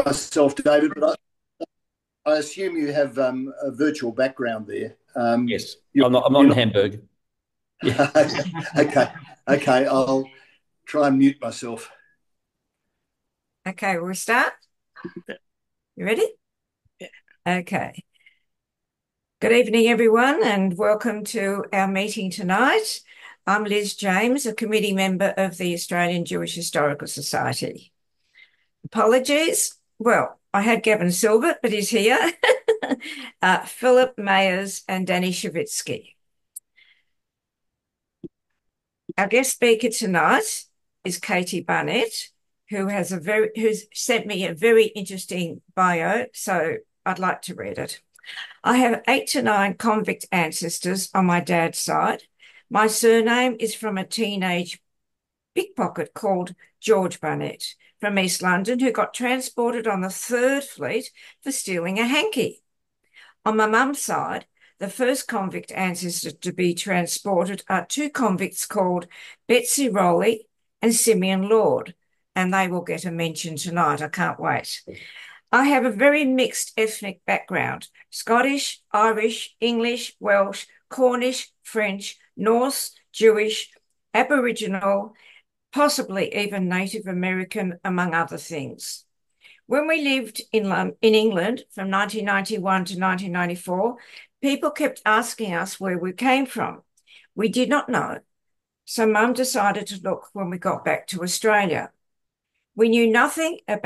myself, David, but I assume you have a virtual background there. Yes, You're, I'm not you're in not. Hamburg. Yeah. Okay, okay. I'll try and mute myself. Okay, we'll start. Yeah. You ready? Yeah. Okay. Good evening, everyone, and welcome to our meeting tonight. I'm Liz James, a committee member of the Australian Jewish Historical Society. Apologies. Well, I had Gavin Silbert, but he's here. Philip Mayers and Danny Shavitsky. Our guest speaker tonight is Katy Barnett, who's sent me a very interesting bio, so I'd like to read it. I have 8 to 9 convict ancestors on my dad's side. My surname is from a teenage pickpocket called George Barnett from East London, who got transported on the 3rd Fleet for stealing a hanky. On my mum's side, the first convict ancestor to be transported are 2 convicts called Betsy Rowley and Simeon Lord, and they will get a mention tonight. I can't wait. I have a very mixed ethnic background: Scottish, Irish, English, Welsh, Cornish, French, Norse, Jewish, Aboriginal, possibly even Native American, among other things. When we lived in England from 1991 to 1994, people kept asking us where we came from. We did not know, so Mum decided to look when we got back to Australia. We knew nothing of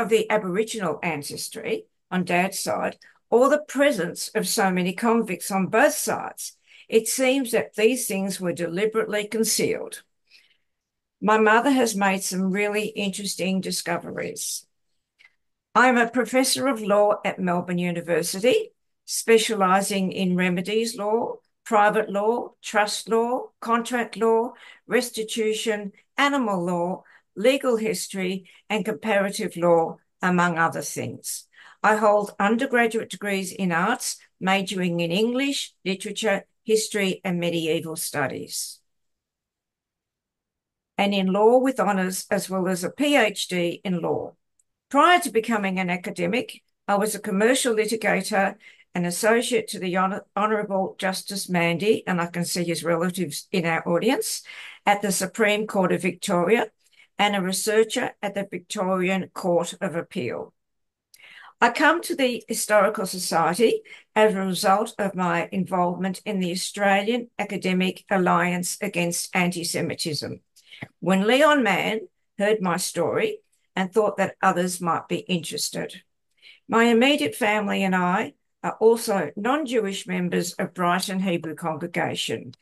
the Aboriginal ancestry on Dad's side, or the presence of so many convicts on both sides. It seems that these things were deliberately concealed. My mother has made some really interesting discoveries. I'm a professor of law at Melbourne University, specialising in remedies law, private law, trust law, contract law, restitution, animal law, legal history, and comparative law, among other things. I hold undergraduate degrees in arts, majoring in English, literature, history, and medieval studies, and in law with honours, as well as a PhD in law. Prior to becoming an academic, I was a commercial litigator, an associate to the Honourable Justice Mandy, and I can see his relatives in our audience, at the Supreme Court of Victoria, and a researcher at the Victorian Court of Appeal. I come to the Historical Society as a result of my involvement in the Australian Academic Alliance Against Anti-Semitism, when Leon Mann heard my story and thought that others might be interested. My immediate family and I are also non-Jewish members of Brighton Hebrew congregation.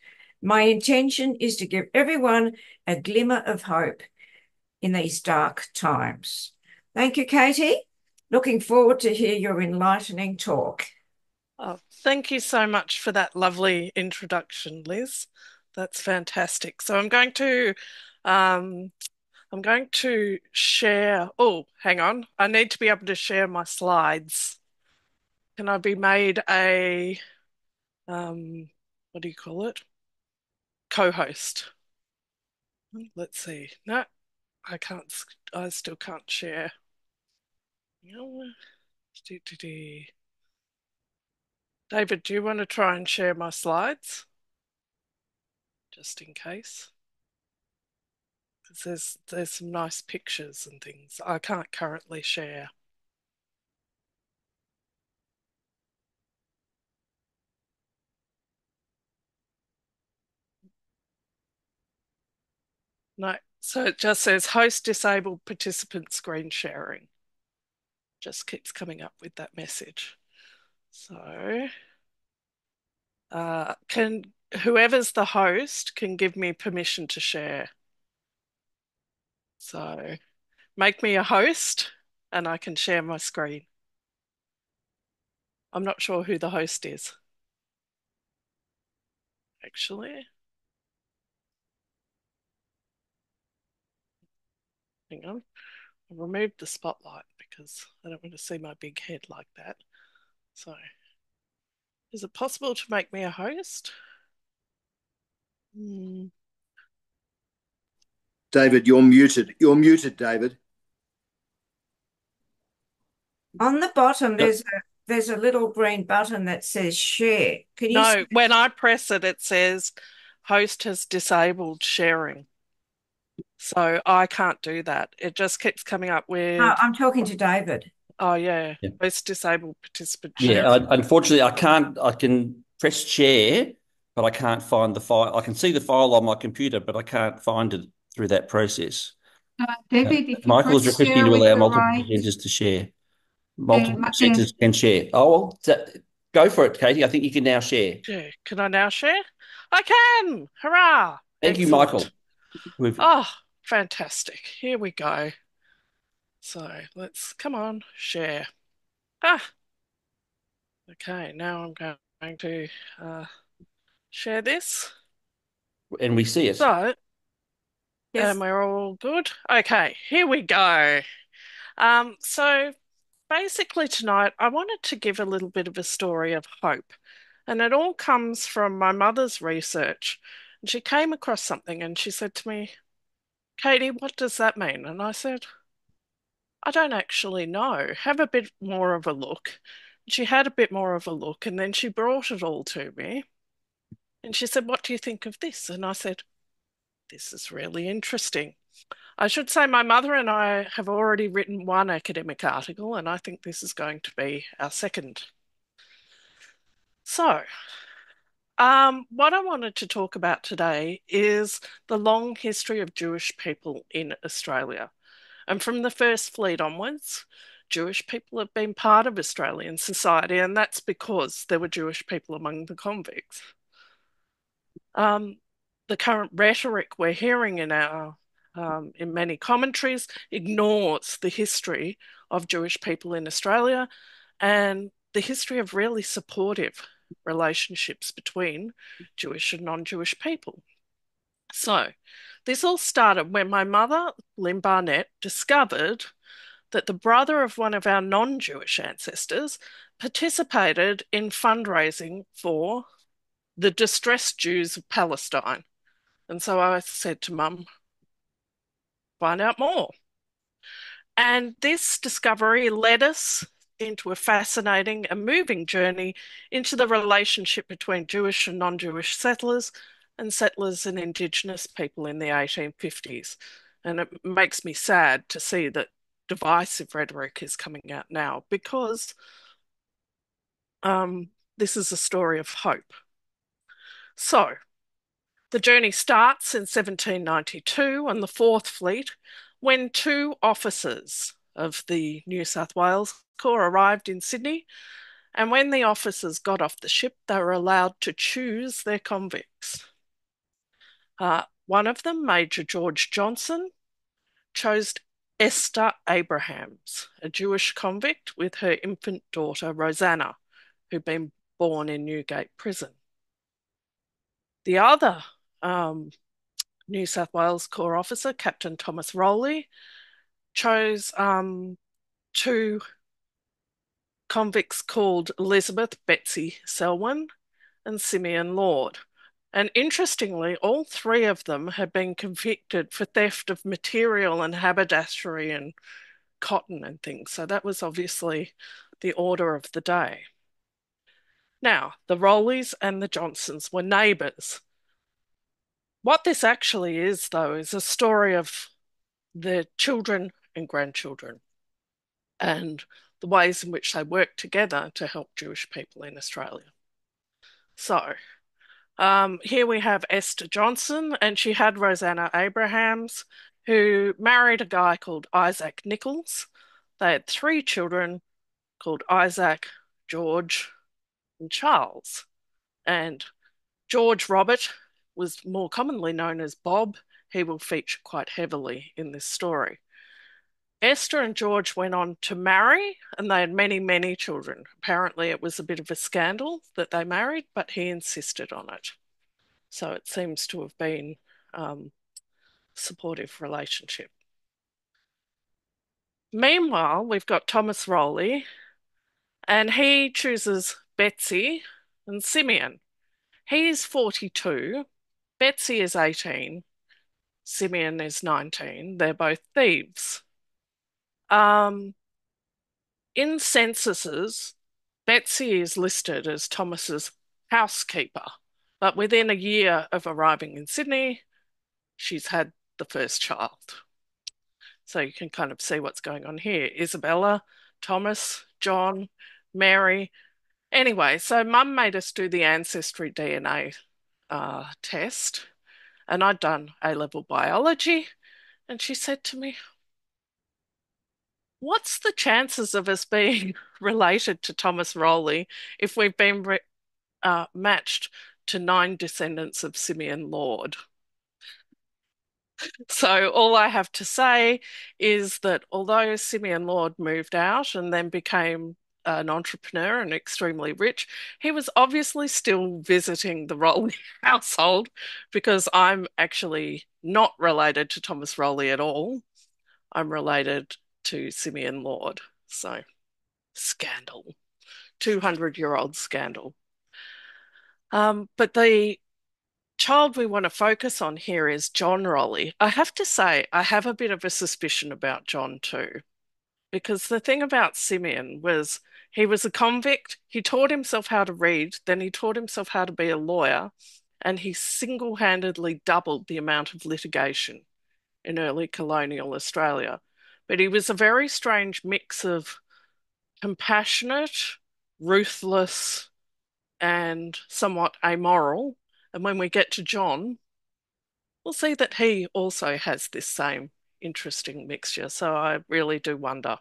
My intention is to give everyone a glimmer of hope in these dark times. Thank you, Katy. Looking forward to hear your enlightening talk. Oh, thank you so much for that lovely introduction, Liz. That's fantastic. So I'm going to share. Oh, hang on. I need to be able to share my slides. Can I be made a what do you call it? Co-host. Let's see. No, I can't. I still can't share. David, do you want to try and share my slides? Just in case. Because there's some nice pictures and things. I can't currently share. No, so it just says host disabled participant screen sharing. Just keeps coming up with that message. So can whoever's the host can give me permission to share. So make me a host and I can share my screen. I'm not sure who the host is, actually. Hang on. I removed the spotlight because I don't want to see my big head like that. So, is it possible to make me a host? David, you're muted. You're muted, David. On the bottom, there's a little green button that says share. Can you see? No, when I press it, it says host has disabled sharing. So I can't do that. It just keeps coming up No, with, I'm talking to David. oh yeah, Yeah. host disabled participant Yeah, sharing. unfortunately, I can't. I can press share, but I can't find the file. I can see the file on my computer, but I can't find it through that process. David, if you Michael is press requesting share to with allow the multiple right, presenters to share. Multiple Martin, presenters can share. Oh, well, go for it, Katie. I think you can now share. Yeah, can I now share? I can! Hurrah! Thank you, Excellent. Michael. We've Oh, fantastic. Here we go. So let's come on, share. Ah, okay, now I'm going to share this. and we see it. So, Yes. and we're all good. Okay, here we go. So basically tonight I wanted to give a little bit of a story of hope. And it all comes from my mother's research. And she came across something and she said to me, Katie, what does that mean? And I said, I don't actually know. Have a bit more of a look. She had a bit more of a look and then she brought it all to me. And she said, what do you think of this? And I said, this is really interesting. I should say my mother and I have already written one academic article, and I think this is going to be our second. So, what I wanted to talk about today is the long history of Jewish people in Australia. And from the First Fleet onwards, Jewish people have been part of Australian society, and that's because there were Jewish people among the convicts. The current rhetoric we're hearing in many commentaries ignores the history of Jewish people in Australia and the history of really supportive relationships between Jewish and non-Jewish people. So this all started when my mother, Lynn Barnett, discovered that the brother of one of our non-Jewish ancestors participated in fundraising for the distressed Jews of Palestine. And so I said to Mum, find out more. And this discovery led us into a fascinating and moving journey into the relationship between Jewish and non-Jewish settlers and Indigenous people in the 1850s. And it makes me sad to see that divisive rhetoric is coming out now because this is a story of hope. So the journey starts in 1792 on the Fourth Fleet when two officers of the New South Wales Corps arrived in Sydney. And when the officers got off the ship, they were allowed to choose their convicts. One of them, Major George Johnson, chose Esther Abrahams, a Jewish convict with her infant daughter, Rosanna, who'd been born in Newgate Prison. The other New South Wales Corps officer, Captain Thomas Rowley, chose two convicts called Elizabeth Betsy Selwyn and Simeon Lord. And interestingly, all three of them had been convicted for theft of material and haberdashery and cotton and things. So that was obviously the order of the day. Now, the Rowleys and the Johnsons were neighbours. What this actually is, though, is a story of their children and grandchildren and the ways in which they work together to help Jewish people in Australia. So, here we have Esther Johnson, and she had Rosanna Abrahams, who married a guy called Isaac Nichols. They had three children called Isaac, George, and Charles. And George Robert was more commonly known as Bob. He will feature quite heavily in this story. Esther and George went on to marry, and they had many, many children. Apparently, it was a bit of a scandal that they married, but he insisted on it. So it seems to have been supportive relationship. Meanwhile, we've got Thomas Rowley, and he chooses Betsy and Simeon. He's 42, Betsy is 18, Simeon is 19. They're both thieves. in censuses, Betsy is listed as Thomas's housekeeper, but within a year of arriving in Sydney, she's had the first child. So you can kind of see what's going on here. Isabella, Thomas, John, Mary. Anyway, so Mum made us do the ancestry DNA test, and I'd done A-level biology, and she said to me, "What's the chances of us being related to Thomas Rowley if we've been matched to 9 descendants of Simeon Lord?" So all I have to say is that although Simeon Lord moved out and then became an entrepreneur and extremely rich, he was obviously still visiting the Rowley household, because I'm actually not related to Thomas Rowley at all. I'm related to Simeon Lord. So, scandal. 200-year-old scandal. But the child we want to focus on here is John Rowley. I have to say, I have a bit of a suspicion about John too, because the thing about Simeon was he was a convict. He taught himself how to read, then he taught himself how to be a lawyer, and he single-handedly doubled the amount of litigation in early colonial Australia. But he was a very strange mix of compassionate, ruthless, and somewhat amoral. And when we get to John, we'll see that he also has this same interesting mixture. So I really do wonder,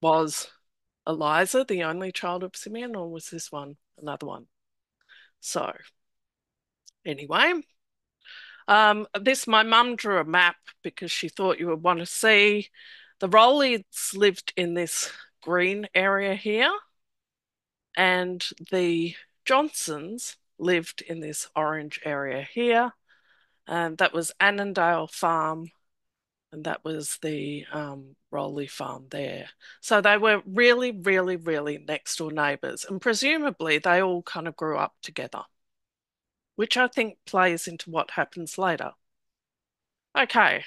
was Eliza the only child of Simeon, or was this one another one? So anyway, my mum drew a map because she thought you would want to see. The Rowleys lived in this green area here, and the Johnsons lived in this orange area here. And that was Annandale Farm, and that was the Rowley farm there. So they were really, really, really next door neighbours, and presumably they all kind of grew up together, which I think plays into what happens later. Okay,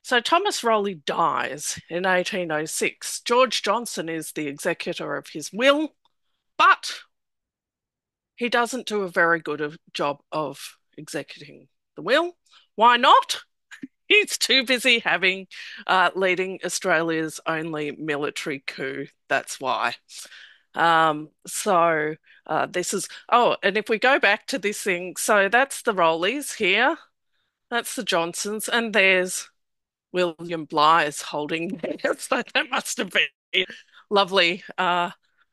so Thomas Rowley dies in 1806. George Johnson is the executor of his will, but he doesn't do a very good job of executing the will. Why not? He's too busy leading Australia's only military coup. That's why. This is, and if we go back to this thing, so that's the Rowleys here, that's the Johnsons, and there's William Blythe's holding there. So that must have been lovely,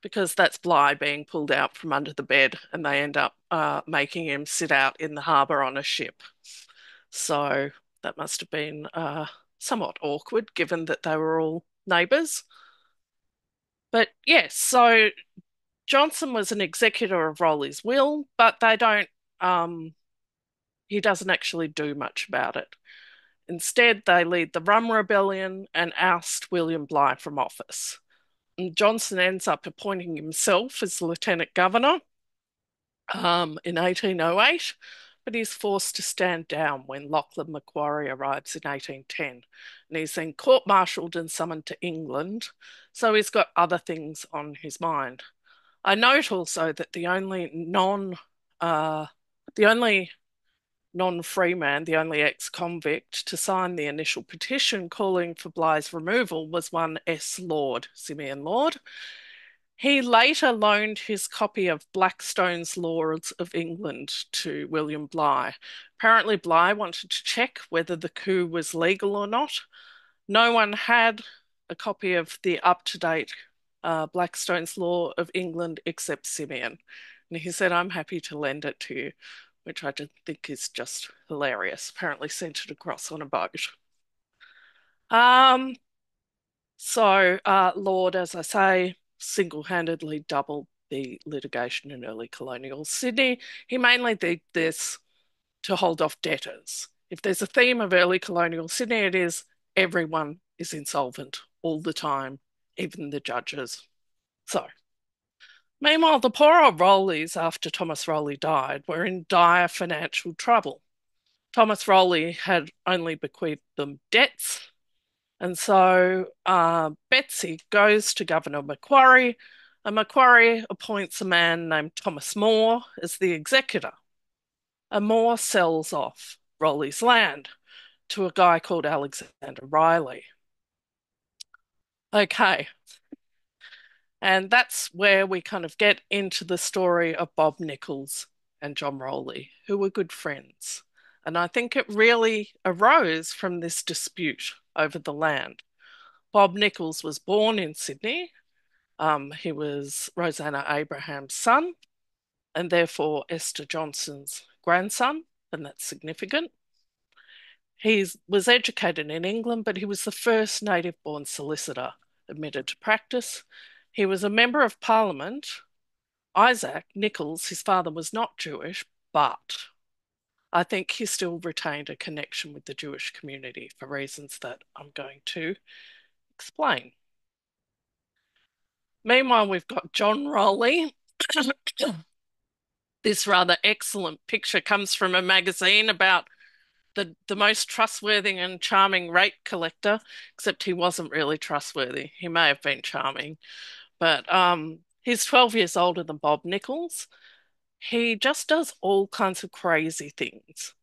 because that's Bligh being pulled out from under the bed, and they end up making him sit out in the harbour on a ship. So that must have been somewhat awkward, given that they were all neighbours. But yes, so Johnson was an executor of Rowley's will, but he doesn't actually do much about it. Instead, they lead the Rum Rebellion and oust William Bligh from office. And Johnson ends up appointing himself as Lieutenant Governor in 1808, but he's forced to stand down when Lachlan Macquarie arrives in 1810. And he's then court-martialed and summoned to England, so he's got other things on his mind. I note also that the only non-free man, the only ex-convict to sign the initial petition calling for Bligh's removal was one S. Lord, Simeon Lord. He later loaned his copy of Blackstone's Laws of England to William Bligh. Apparently, Bligh wanted to check whether the coup was legal or not. No one had a copy of the up-to-date Blackstone's Law of England except Simeon. And he said, "I'm happy to lend it to you," which I think is just hilarious. Apparently sent it across on a boat. Lord, as I say, single-handedly doubled the litigation in early colonial Sydney. He mainly did this to hold off debtors. If there's a theme of early colonial Sydney, it is everyone is insolvent all the time, even the judges. So, meanwhile, the poor old Rowleys, after Thomas Rowley died, were in dire financial trouble. Thomas Rowley had only bequeathed them debts, And so Betsy goes to Governor Macquarie, and Macquarie appoints a man named Thomas More as the executor. And More sells off Rowley's land to a guy called Alexander Riley. Okay. And that's where we kind of get into the story of Bob Nichols and John Rowley, who were good friends. And I think it really arose from this dispute over the land. Bob Nichols was born in Sydney. He was Rosanna Abraham's son, and therefore Esther Johnson's grandson, and that's significant. He was educated in England, but he was the first native-born solicitor admitted to practice. He was a member of Parliament. Isaac Nichols, his father, was not Jewish, but I think he still retained a connection with the Jewish community for reasons that I'm going to explain. Meanwhile, we've got John Rowley. This rather excellent picture comes from a magazine about the most trustworthy and charming rate collector, except he wasn't really trustworthy. He may have been charming, but he's 12 years older than Bob Nichols. He just does all kinds of crazy things.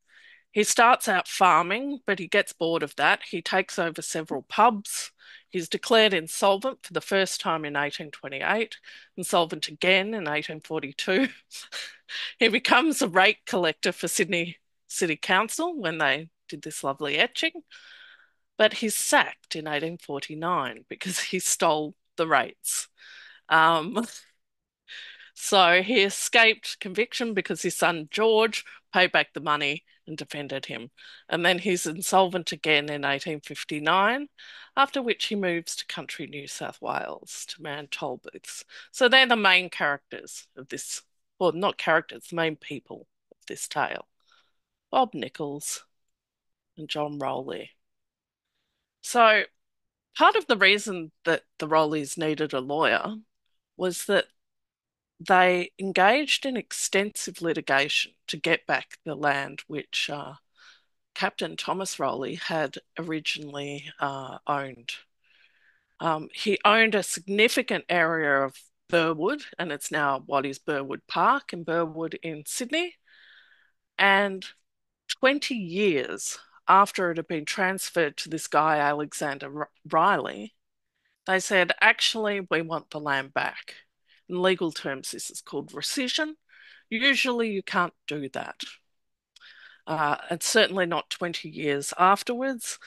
He starts out farming, but he gets bored of that. He takes over several pubs. He's declared insolvent for the first time in 1828, insolvent again in 1842. He becomes a rate collector for Sydney City Council when they did this lovely etching, but he's sacked in 1849 because he stole the rates. So he escaped conviction because his son George paid back the money and defended him. And then he's insolvent again in 1859, after which he moves to country New South Wales to man toll booths. So they're the main characters of this, well, not characters, the main people of this tale. Bob Nichols and John Rowley. So part of the reason that the Rowleys needed a lawyer was that they engaged in extensive litigation to get back the land which Captain Thomas Rowley had originally owned. He owned a significant area of Burwood, and it's now what is Burwood Park in Burwood in Sydney. And 20 years after it had been transferred to this guy, Alexander Riley, they said, actually, we want the land back. In legal terms, this is called rescission. Usually you can't do that. And certainly not 20 years afterwards.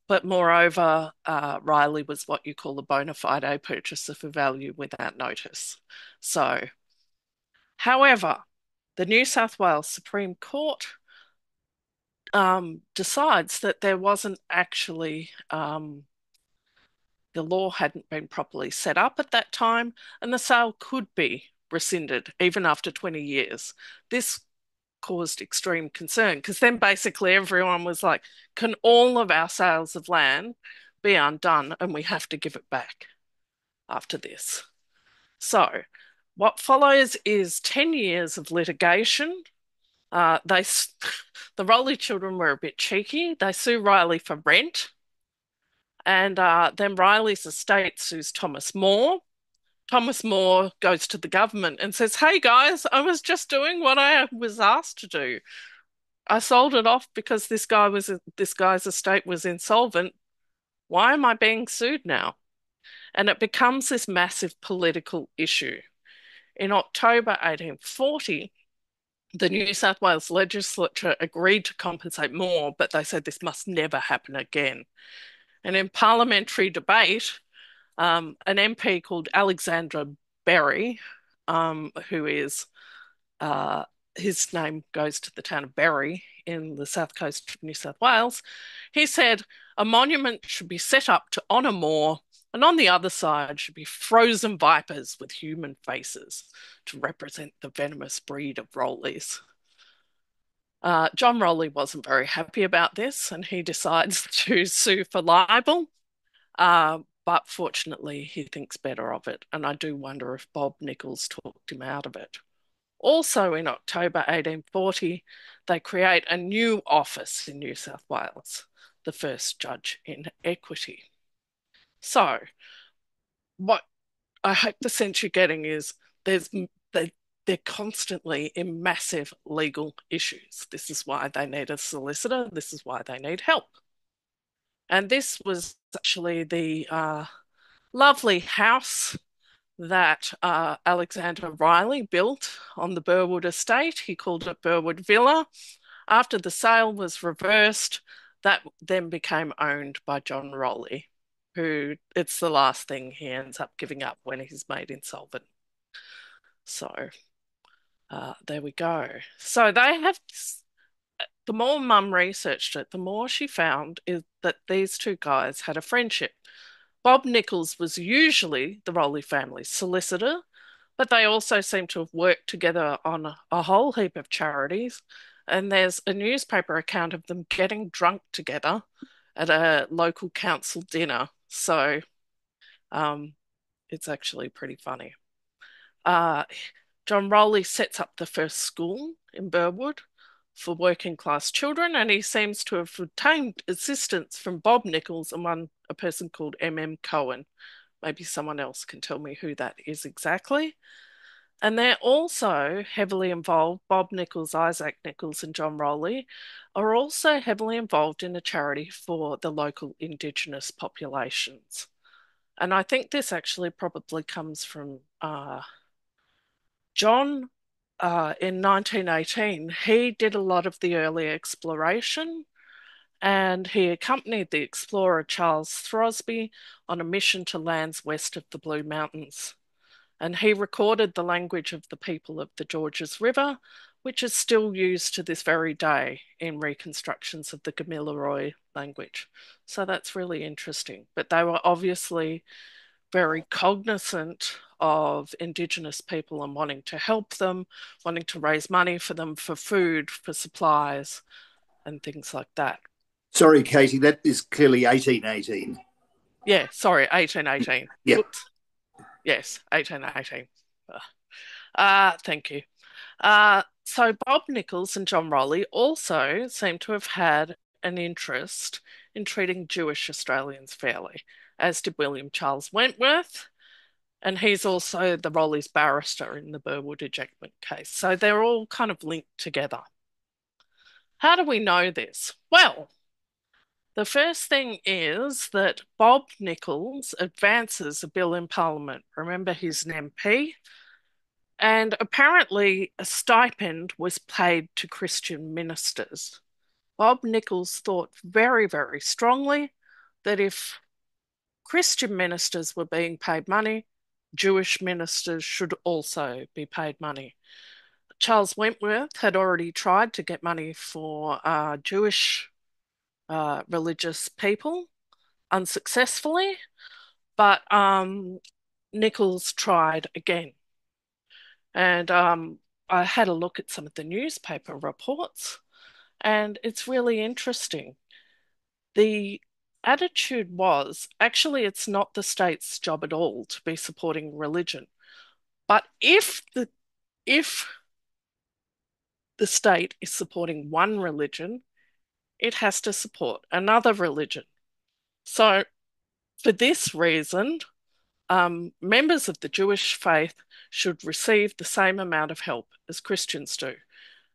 But moreover, Riley was what you call a bona fide purchaser for value without notice. So, however, the New South Wales Supreme Court decides that there wasn't actually the law hadn't been properly set up at that time, and the sale could be rescinded even after 20 years. This caused extreme concern because then basically everyone was like, can all of our sales of land be undone and we have to give it back after this? So what follows is 10 years of litigation. The Rowley children were a bit cheeky. They sue Riley for rent. And then Riley's estate sues Thomas More. Thomas More goes to the government and says, hey guys, I was just doing what I was asked to do. I sold it off because this guy's estate was insolvent. Why am I being sued now? And it becomes this massive political issue. In October 1840, the New South Wales legislature agreed to compensate More, but they said this must never happen again. And in parliamentary debate, an MP called Alexandra Berry, who is, his name goes to the town of Berry in the south coast of New South Wales, he said a monument should be set up to honour More, and on the other side should be frozen vipers with human faces to represent the venomous breed of Rowleys. John Rowley wasn't very happy about this, and he decides to sue for libel. But fortunately, he thinks better of it, and I do wonder if Bob Nichols talked him out of it. Also in October 1840, they create a new office in New South Wales, the first judge in equity. So what I hope the sense you're getting is they're constantly in massive legal issues. This is why they need a solicitor. This is why they need help. And this was actually the lovely house that Alexander Riley built on the Burwood estate. He called it Burwood Villa. After the sale was reversed, that then became owned by John Rowley, who it's the last thing he ends up giving up when he's made insolvent. So there we go. So they have, the more Mum researched it, the more she found is that these two guys had a friendship. Bob Nichols was usually the Rowley family's solicitor, but they also seem to have worked together on a whole heap of charities. And there's a newspaper account of them getting drunk together at a local council dinner. So it's actually pretty funny. John Rowley sets up the first school in Burwood for working class children, and he seems to have obtained assistance from Bob Nichols and a person called M.M. Cohen. Maybe someone else can tell me who that is exactly. And they're also heavily involved, Bob Nichols, Isaac Nichols, and John Rowley are also heavily involved in a charity for the local Indigenous populations. And I think this actually probably comes from John in 1918. He did a lot of the early exploration, and he accompanied the explorer Charles Throsby on a mission to lands west of the Blue Mountains. And he recorded the language of the people of the Georges River, which is still used to this very day in reconstructions of the Gamilaroi language. So that's really interesting. But they were obviously very cognizant of Indigenous people and wanting to help them, wanting to raise money for them for food, for supplies, and things like that. Sorry, Katie, that is clearly 1818. Yeah, sorry, 1818. Yeah. Oops. Yes, 1818. Thank you. So Bob Nichols and John Rowley also seem to have had an interest in treating Jewish Australians fairly, as did William Charles Wentworth, and he's also the Rowley's barrister in the Burwood ejectment case. So they're all kind of linked together. How do we know this? Well, the first thing is that Bob Nichols advances a bill in Parliament. Remember, he's an MP. And apparently, a stipend was paid to Christian ministers. Bob Nichols thought very, very strongly that if Christian ministers were being paid money, Jewish ministers should also be paid money. Charles Wentworth had already tried to get money for Jewish religious people unsuccessfully, but Nichols tried again. And I had a look at some of the newspaper reports, and it's really interesting. The attitude was actually it's not the state's job at all to be supporting religion, but if the state is supporting one religion, it has to support another religion. So for this reason, members of the Jewish faith should receive the same amount of help as Christians do.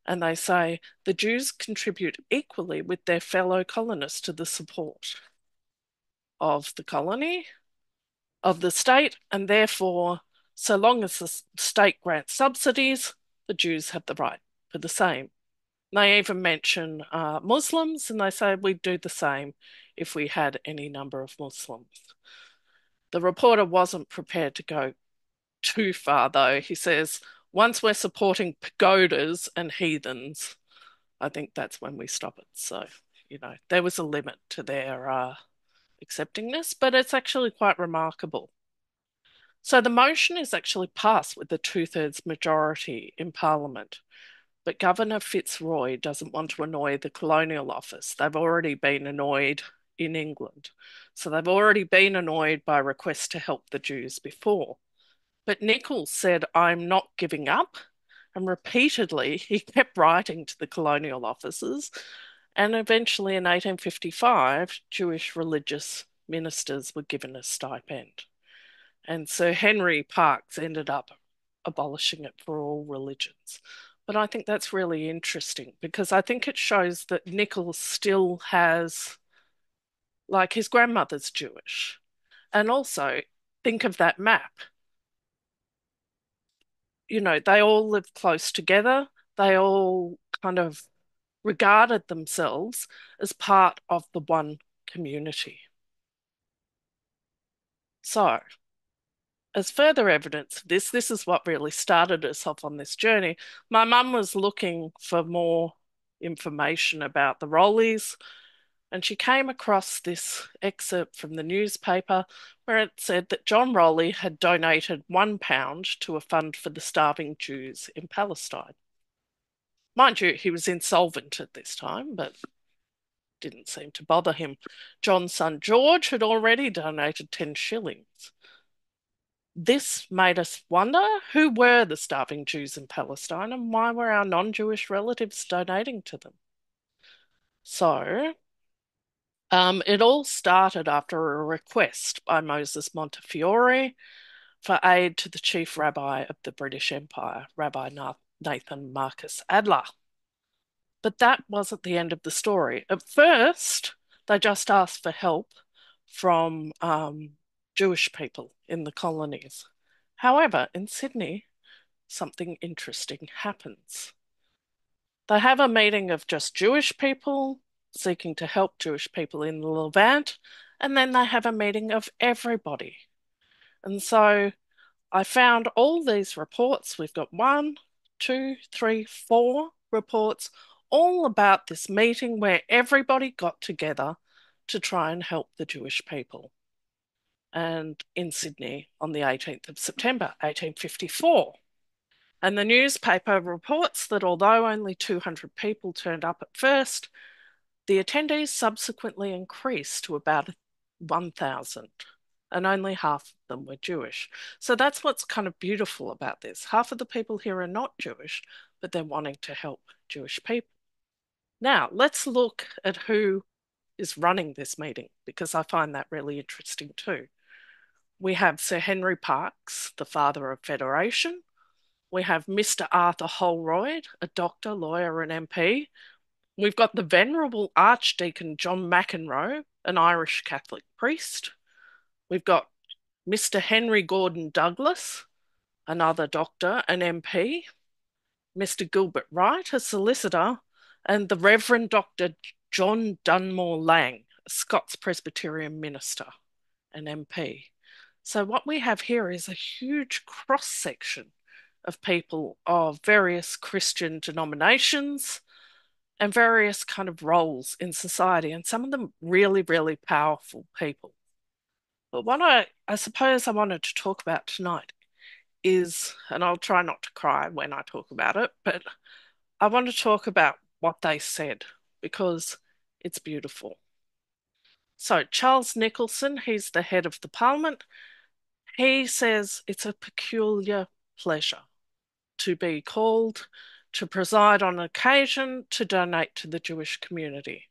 And they say the Jews contribute equally with their fellow colonists to the support of the colony, of the state, and therefore, so long as the state grants subsidies, the Jews have the right for the same. They even mention Muslims, and they say we'd do the same if we had any number of Muslims. The reporter wasn't prepared to go too far, though. He says, once we're supporting pagodas and heathens, I think that's when we stop it. So, there was a limit to their accepting this, but it's actually quite remarkable. So the motion is actually passed with a 2/3 majority in Parliament. But Governor Fitzroy doesn't want to annoy the Colonial Office. They've already been annoyed in England. So they've already been annoyed by requests to help the Jews before. But Nichols said, I'm not giving up. And repeatedly, he kept writing to the colonial officers. And eventually in 1855, Jewish religious ministers were given a stipend. And Sir Henry Parkes ended up abolishing it for all religions. But I think that's really interesting because I think it shows that Nichols still has, like, his grandmother's Jewish. And also, think of that map. You know, they all lived close together. They all kind of regarded themselves as part of the one community. So, as further evidence of this is what really started us off on this journey. My mum was looking for more information about the Rollies, and she came across this excerpt from the newspaper where it said that John Rollie had donated £1 to a fund for the starving Jews in Palestine. Mind you, he was insolvent at this time, but didn't seem to bother him. John's son George had already donated 10 shillings. This made us wonder who were the starving Jews in Palestine and why were our non-Jewish relatives donating to them? So, it all started after a request by Moses Montefiore for aid to the chief rabbi of the British Empire, Rabbi Nathan Marcus Adler. But that wasn't the end of the story. At first, they just asked for help from Jewish people in the colonies. However, in Sydney, something interesting happens. They have a meeting of just Jewish people seeking to help Jewish people in the Levant, and then they have a meeting of everybody. And so I found all these reports. We've got 1, 2, 3, 4 reports all about this meeting where everybody got together to try and help the Jewish people. And in Sydney on the 18th of September, 1854. And the newspaper reports that although only 200 people turned up at first, the attendees subsequently increased to about 1,000, and only half of them were Jewish. So that's what's kind of beautiful about this. Half of the people here are not Jewish, but they're wanting to help Jewish people. Now, let's look at who is running this meeting, because I find that really interesting too. We have Sir Henry Parkes, the father of Federation. We have Mr. Arthur Holroyd, a doctor, lawyer, and MP. We've got the Venerable Archdeacon John McEnroe, an Irish Catholic priest. We've got Mr. Henry Gordon Douglas, another doctor, an MP. Mr. Gilbert Wright, a solicitor, and the Reverend Dr. John Dunmore Lang, a Scots Presbyterian minister, an MP. So what we have here is a huge cross-section of people of various Christian denominations and various kind of roles in society, and some of them really, really powerful people. But what I suppose I wanted to talk about tonight is, and I'll try not to cry when I talk about it, but I want to talk about what they said because it's beautiful. So Charles Nicholson, he's the head of the Parliament. He says it's a peculiar pleasure to be called to preside on occasion to donate to the Jewish community.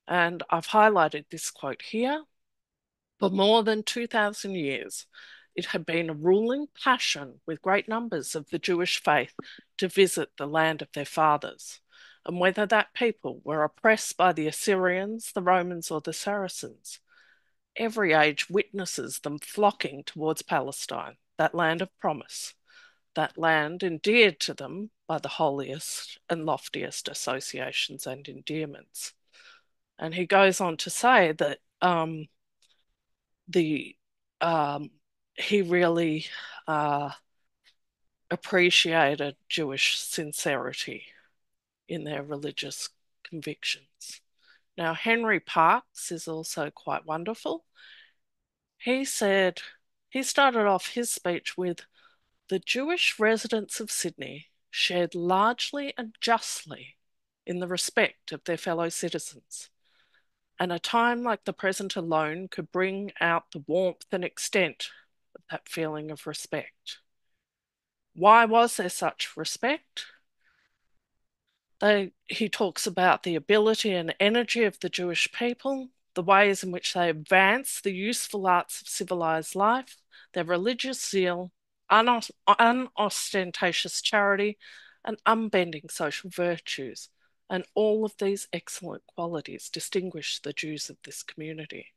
And I've highlighted this quote here. For more than 2,000 years, it had been a ruling passion with great numbers of the Jewish faith to visit the land of their fathers. And whether that people were oppressed by the Assyrians, the Romans, or the Saracens, every age witnesses them flocking towards Palestine, that land of promise, that land endeared to them by the holiest and loftiest associations and endearments. And he goes on to say that he really appreciated Jewish sincerity in their religious convictions. Now, Henry Parkes is also quite wonderful. He said, he started off his speech with, the Jewish residents of Sydney shared largely and justly in the respect of their fellow citizens, and a time like the present alone could bring out the warmth and extent of that feeling of respect. Why was there such respect? He talks about the ability and energy of the Jewish people, the ways in which they advance the useful arts of civilized life, their religious zeal, unostentatious charity, and unbending social virtues. And all of these excellent qualities distinguish the Jews of this community.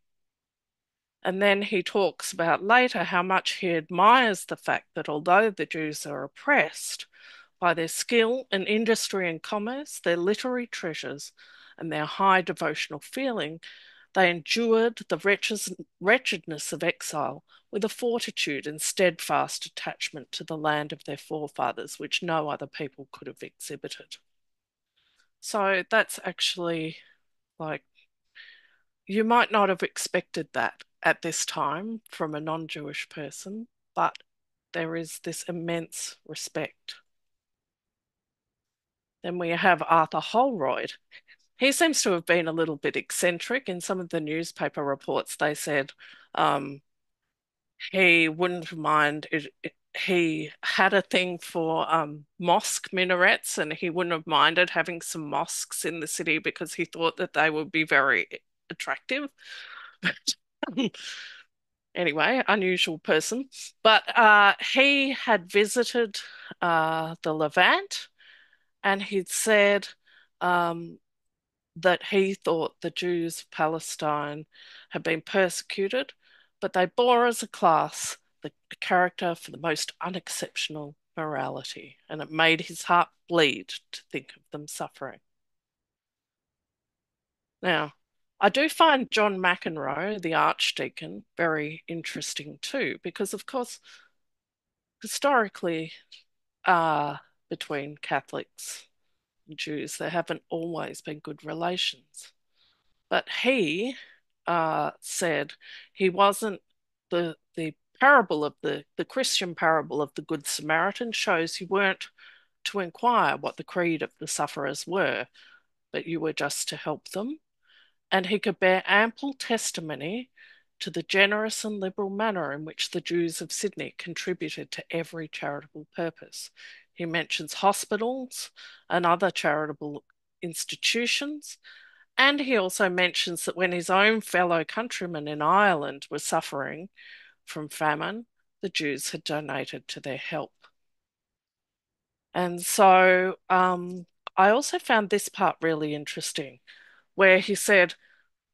And then he talks about later how much he admires the fact that although the Jews are oppressed, by their skill in industry and commerce, their literary treasures, and their high devotional feeling, they endured the wretchedness of exile with a fortitude and steadfast attachment to the land of their forefathers, which no other people could have exhibited. So that's actually like, you might not have expected that at this time from a non-Jewish person, but there is this immense respect. Then we have Arthur Holroyd. He seems to have been a little bit eccentric. In some of the newspaper reports, they said he wouldn't mind he had a thing for mosque minarets, and he wouldn't have minded having some mosques in the city because he thought that they would be very attractive. Anyway, unusual person. But he had visited the Levant, and he'd said that he thought the Jews of Palestine had been persecuted, but they bore as a class the character for the most unexceptional morality, and it made his heart bleed to think of them suffering. Now, I do find John McEnroe, the Archdeacon, very interesting too, because of course, historically, between Catholics and Jews, there haven't always been good relations. But he said he wasn't the parable of the Christian parable of the Good Samaritan shows you weren't to inquire what the creed of the sufferers were, but you were just to help them. And he could bear ample testimony to the generous and liberal manner in which the Jews of Sydney contributed to every charitable purpose. He mentions hospitals and other charitable institutions, and he also mentions that when his own fellow countrymen in Ireland were suffering from famine, the Jews had donated to their help. And so I also found this part really interesting, where he said,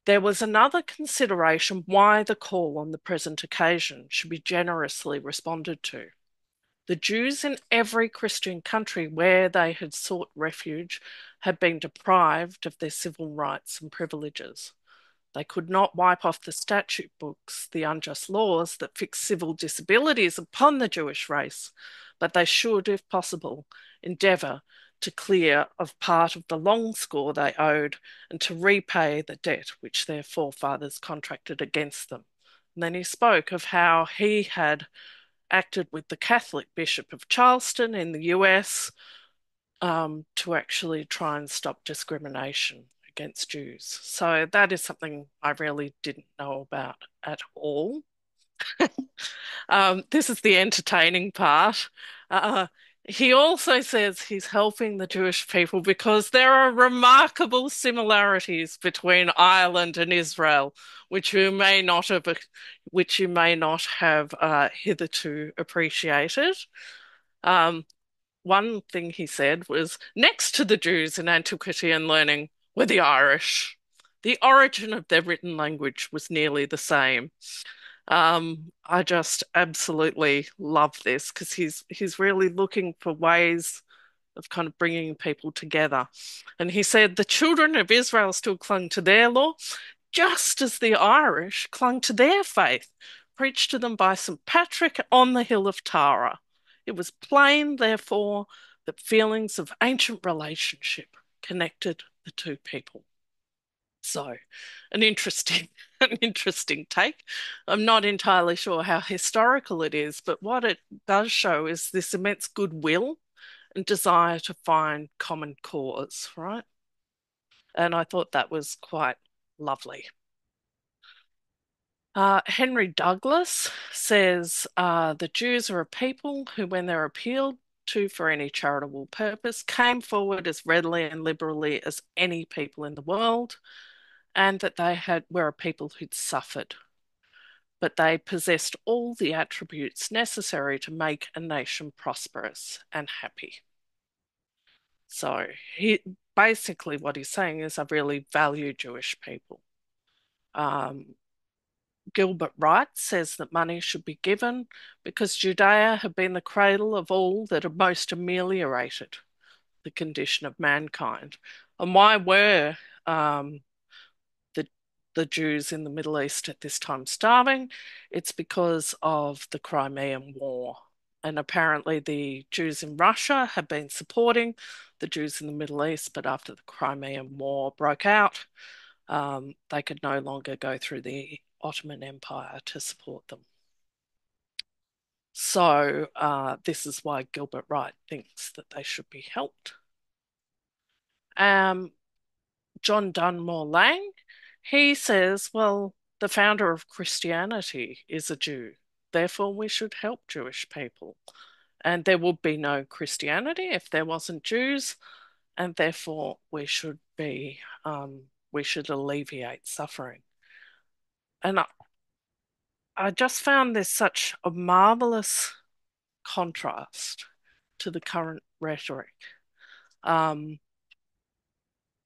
there was another consideration why the call on the present occasion should be generously responded to. The Jews in every Christian country where they had sought refuge had been deprived of their civil rights and privileges. They could not wipe off the statute books the unjust laws that fix civil disabilities upon the Jewish race, but they should, if possible, endeavour to clear of part of the long score they owed and to repay the debt which their forefathers contracted against them. And then he spoke of how he had acted with the Catholic Bishop of Charleston in the US to actually try and stop discrimination against Jews. So that is something I really didn't know about at all. This is the entertaining part. He also says he's helping the Jewish people because there are remarkable similarities between Ireland and Israel, which you may not have hitherto appreciated. One thing he said was, next to the Jews in antiquity and learning were the Irish. The origin of their written language was nearly the same. I just absolutely love this because he's really looking for ways of kind of bringing people together. And he said the children of Israel still clung to their law, just as the Irish clung to their faith, preached to them by St. Patrick on the hill of Tara. It was plain, therefore, that feelings of ancient relationship connected the two people. So, an interesting take. I'm not entirely sure how historical it is, but what it does show is this immense goodwill and desire to find common cause, right? And I thought that was quite lovely. Henry Douglas says the Jews are a people who, when they're appealed to for any charitable purpose, came forward as readily and liberally as any people in the world. and that they were a people who'd suffered, but they possessed all the attributes necessary to make a nation prosperous and happy. So basically what he's saying is, I really value Jewish people. Gilbert Wright says that money should be given because Judea had been the cradle of all that had most ameliorated the condition of mankind. And why were the Jews in the Middle East at this time starving? It's because of the Crimean War. And apparently the Jews in Russia had been supporting the Jews in the Middle East, but after the Crimean War broke out, they could no longer go through the Ottoman Empire to support them. So this is why Gilbert Wright thinks that they should be helped. John Dunmore Lang, he says, well, the founder of Christianity is a Jew, therefore we should help Jewish people. And there would be no Christianity if there wasn't Jews, and therefore we should alleviate suffering. And I just found this such a marvelous contrast to the current rhetoric.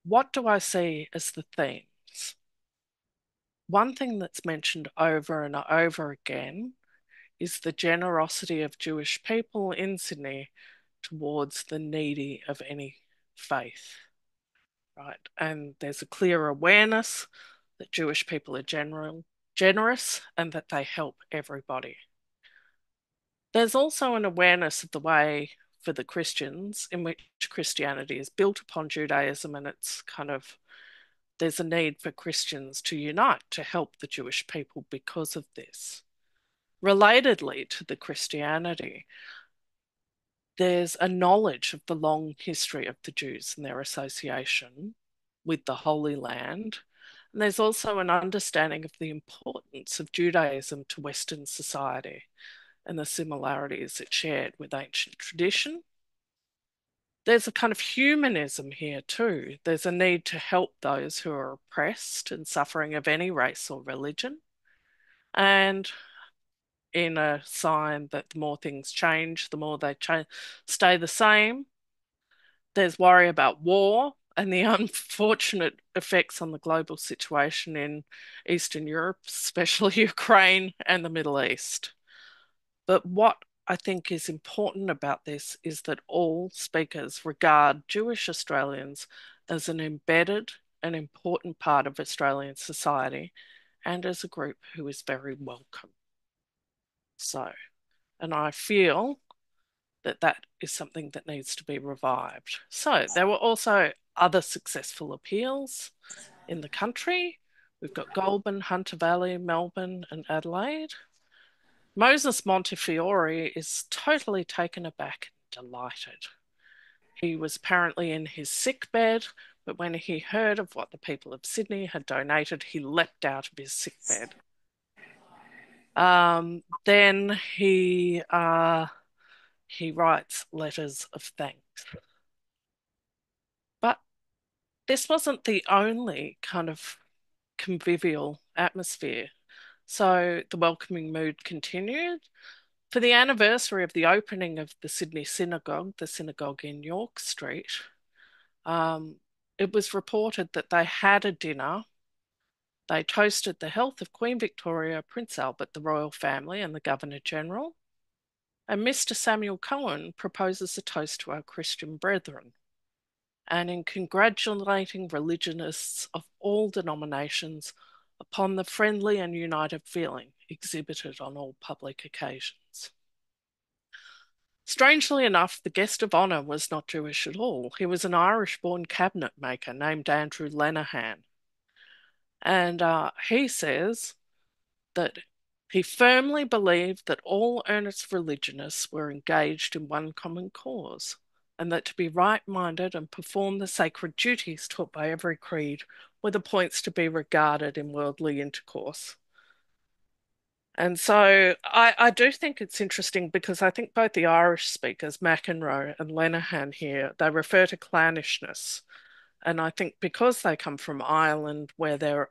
What do I see as the themes? One thing that's mentioned over and over again is the generosity of Jewish people in Sydney towards the needy of any faith, right? And there's a clear awareness that Jewish people are generous and that they help everybody. There's also an awareness of the way for the Christians in which Christianity is built upon Judaism, and it's there's a need for Christians to unite to help the Jewish people because of this. Relatedly to the Christianity, there's a knowledge of the long history of the Jews and their association with the Holy Land. And there's also an understanding of the importance of Judaism to Western society and the similarities it shared with ancient tradition. There's a kind of humanism here too. There's a need to help those who are oppressed and suffering of any race or religion. And in a sign that the more things change, the more they stay the same, there's worry about war and the unfortunate effects on the global situation in Eastern Europe, especially Ukraine and the Middle East. But what I think is important about this is that all speakers regard Jewish Australians as an embedded and important part of Australian society and as a group who is very welcome. So, and I feel that that is something that needs to be revived. So there were also other successful appeals in the country. We've got Goulburn, Hunter Valley, Melbourne and Adelaide. Moses Montefiore is totally taken aback and delighted. He was apparently in his sick bed, but when he heard of what the people of Sydney had donated, he leapt out of his sick bed. Then he writes letters of thanks. But this wasn't the only kind of convivial atmosphere. So the welcoming mood continued. For the anniversary of the opening of the Sydney Synagogue, the synagogue in York Street, it was reported that they had a dinner. They toasted the health of Queen Victoria, Prince Albert, the royal family, and the Governor-General. And Mr. Samuel Cohen proposes a toast to our Christian brethren. And in congratulating religionists of all denominations upon the friendly and united feeling exhibited on all public occasions. Strangely enough, the guest of honour was not Jewish at all. He was an Irish-born cabinet maker named Andrew Lenihan. And he says that he firmly believed that all earnest religionists were engaged in one common cause, and that to be right-minded and perform the sacred duties taught by every creed were the points to be regarded in worldly intercourse. And so I do think it's interesting because I think both the Irish speakers, McEnroe and Lenihan here, they refer to clannishness And I think because they come from Ireland, where there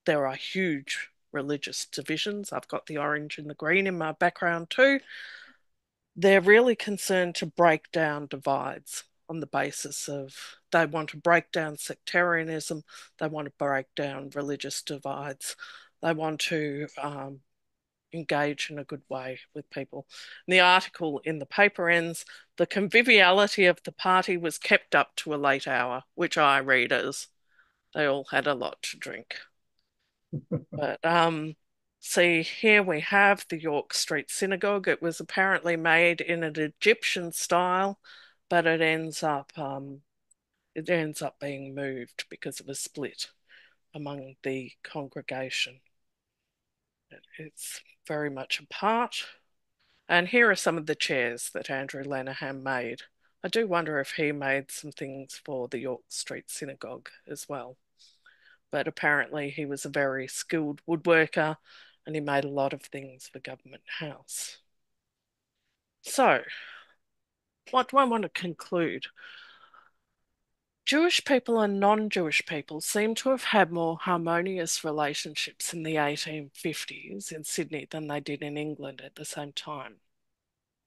are huge religious divisions, I've got the orange and the green in my background too, they're really concerned to break down divides on the basis of they want to break down sectarianism, they want to break down religious divides, they want to engage in a good way with people. And the article in the paper ends, the conviviality of the party was kept up to a late hour, which I read as they all had a lot to drink. But see, here we have the York Street Synagogue. It was apparently made in an Egyptian style, but it ends up being moved because it was split among the congregation. It's very much apart. And here are some of the chairs that Andrew Lenihan made. I do wonder if he made some things for the York Street Synagogue as well. But apparently he was a very skilled woodworker and he made a lot of things for Government House. So, what do I want to conclude? Jewish people and non-Jewish people seem to have had more harmonious relationships in the 1850s in Sydney than they did in England at the same time.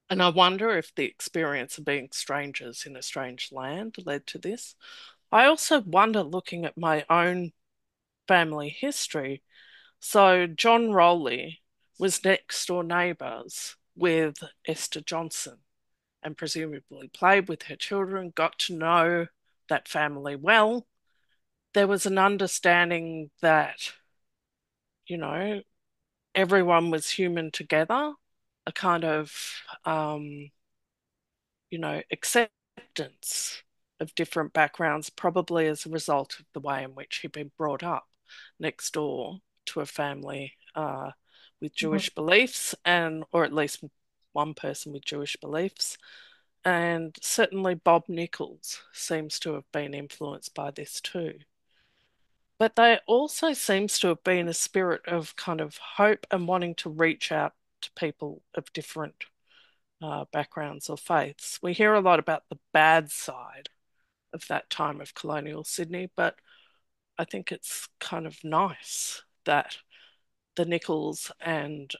And I wonder if the experience of being strangers in a strange land led to this. I also wonder, looking at my own family history, so John Rowley was next door neighbours with Esther Johnson and presumably played with her children, got to know that family well. There was an understanding that, you know, everyone was human together, a kind of, acceptance of different backgrounds, probably as a result of the way in which he'd been brought up next door to a family with Jewish beliefs, or at least one person with Jewish beliefs. And certainly Bob Nichols seems to have been influenced by this too. But there also seems to have been a spirit of kind of hope and wanting to reach out to people of different backgrounds or faiths. We hear a lot about the bad side of that time of colonial Sydney, but I think it's kind of nice that the Nichols and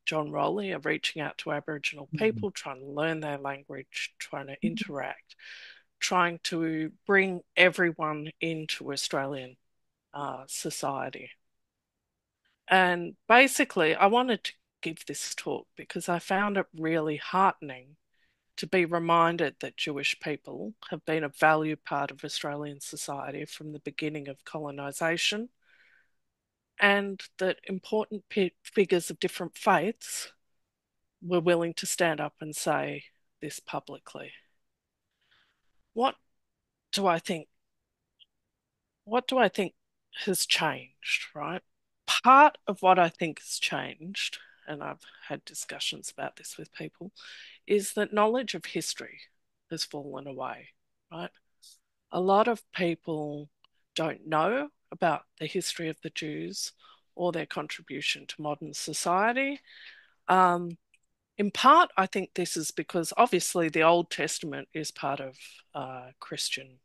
John Rowley are reaching out to Aboriginal people, trying to learn their language, trying to interact, trying to bring everyone into Australian society. And basically, I wanted to give this talk because I found it really heartening to be reminded that Jewish people have been a valued part of Australian society from the beginning of colonisation, and that important figures of different faiths were willing to stand up and say this publicly. What do I think? What do I think has changed, right? Part of what I think has changed, and I've had discussions about this with people, is that knowledge of history has fallen away, right? A lot of people don't know about the history of the Jews or their contribution to modern society. In part, I think this is because obviously the Old Testament is part of Christian